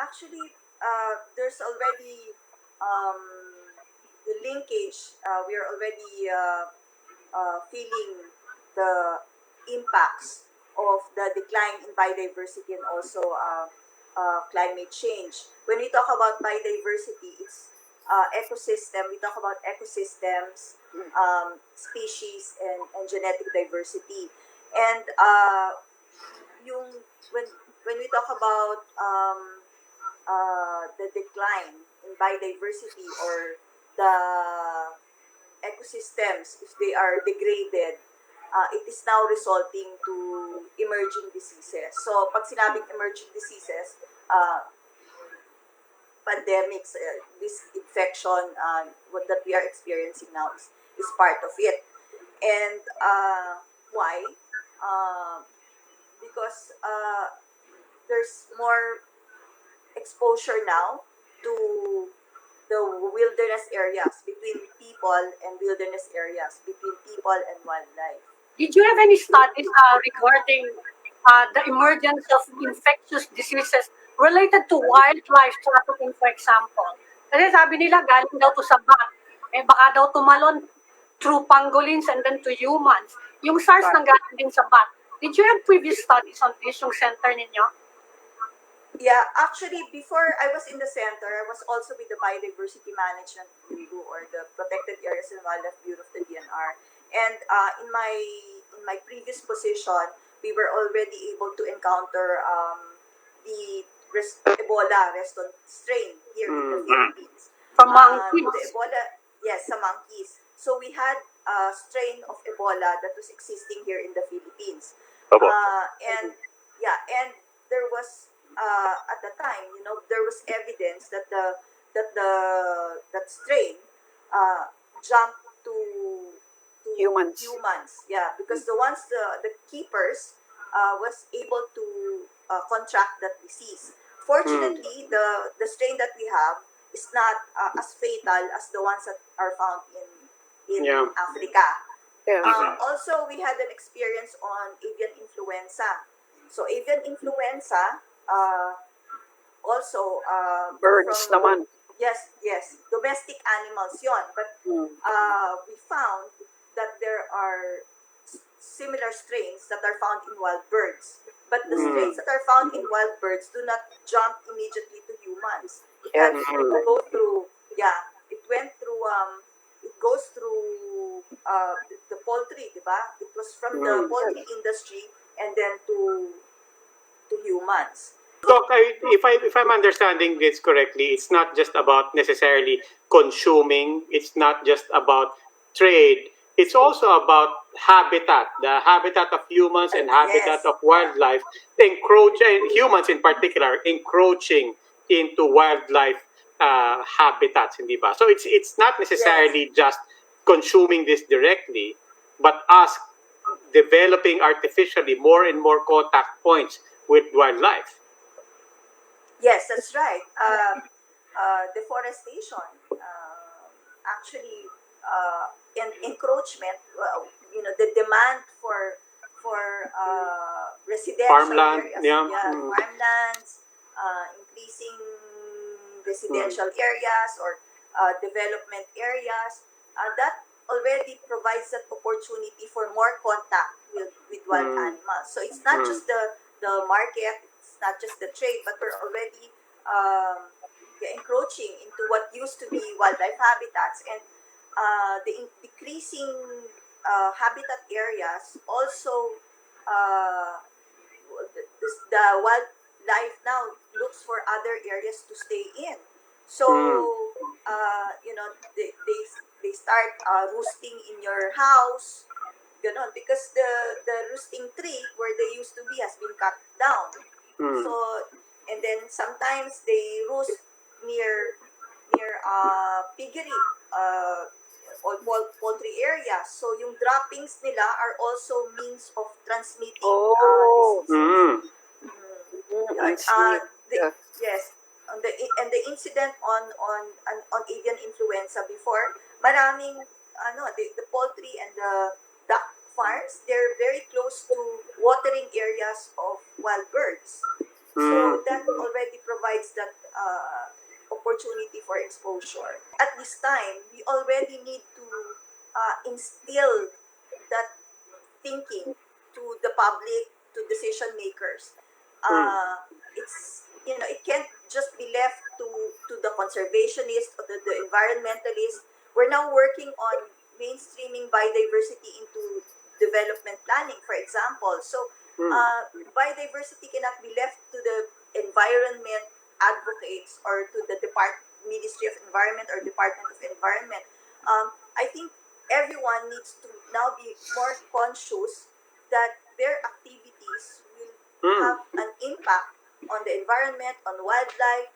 Actually, there's already the linkage. We are already feeling the impacts of the decline in biodiversity and also climate change. When we talk about biodiversity, it's ecosystem. We talk about ecosystems, species, and genetic diversity. And yung when we talk about the decline in biodiversity or the ecosystems, if they are degraded, it is now resulting to emerging diseases. So, pag sinabing emerging diseases, pandemics, this infection, what that we are experiencing now is part of it. And why? Because there's more exposure now to the wilderness areas, between people and wilderness areas, between people and wildlife. Did you have any studies regarding the emergence of infectious diseases related to wildlife trafficking, for example? Kasi sabi nila galing daw to sa bat. Eh baka daw tumalon through pangolins and then to humans. Yung SARS nanggaling din sa bat. Did you have previous studies on this, yung center ninyo? Yeah, actually, before I was in the center, I was also with the Biodiversity Management Bureau, or the Protected Areas and Wildlife Bureau of the DNR. And in my previous position, we were already able to encounter the Ebola reston strain here in the Philippines. From monkeys? The Ebola, yes, sa monkeys. So we had a strain of Ebola that was existing here in the Philippines. And there was at the time, there was evidence that that strain jumped to Humans. Yeah, because the keepers was able to contract that disease. Fortunately, the strain that we have is not as fatal as the ones that are found in Africa. Also, we had an experience on avian influenza. So avian influenza, also Birds naman. Yes, domestic animals yon. But we found that there are similar strains that are found in wild birds. But the strains that are found in wild birds do not jump immediately to humans. It had to go through, it went through, it goes through the poultry, diba? It was from the poultry industry and then to humans. Doc, if I'm understanding this correctly, it's not just about necessarily consuming. It's not just about trade. It's also about habitat, the habitat of humans and habitat of wildlife, humans in particular, encroaching into wildlife habitats, hindi ba? So it's not necessarily just consuming this directly, but us developing artificially more and more contact points with wildlife. Yes, that's right. Deforestation, actually, and encroachment. The demand for residential farmland, areas, farmlands, increasing residential areas or development areas. That already provides that opportunity for more contact with wild animals. So it's not just the market, it's not just the trade, but we're already encroaching into what used to be wildlife habitats, and the decreasing habitat areas also, the wildlife now looks for other areas to stay in. So they start roosting in your house, because the roosting tree where they used to be has been cut down. So, and then sometimes they roost near piggery or poultry areas. So yung droppings nila are also means of transmitting diseases. Yes. And the incident on avian influenza before, maraming the poultry and the duck farms, they're very close to watering areas of wild birds. So that already provides that opportunity for exposure. At this time, we already need to instill that thinking to the public, to decision makers. It's, it can't just be left to the conservationists or the environmentalists. We're now working on mainstreaming biodiversity into development planning, for example. So biodiversity cannot be left to the environment advocates or to the Ministry of Environment or Department of Environment. I think everyone needs to now be more conscious that their activities will have an impact on the environment, on wildlife,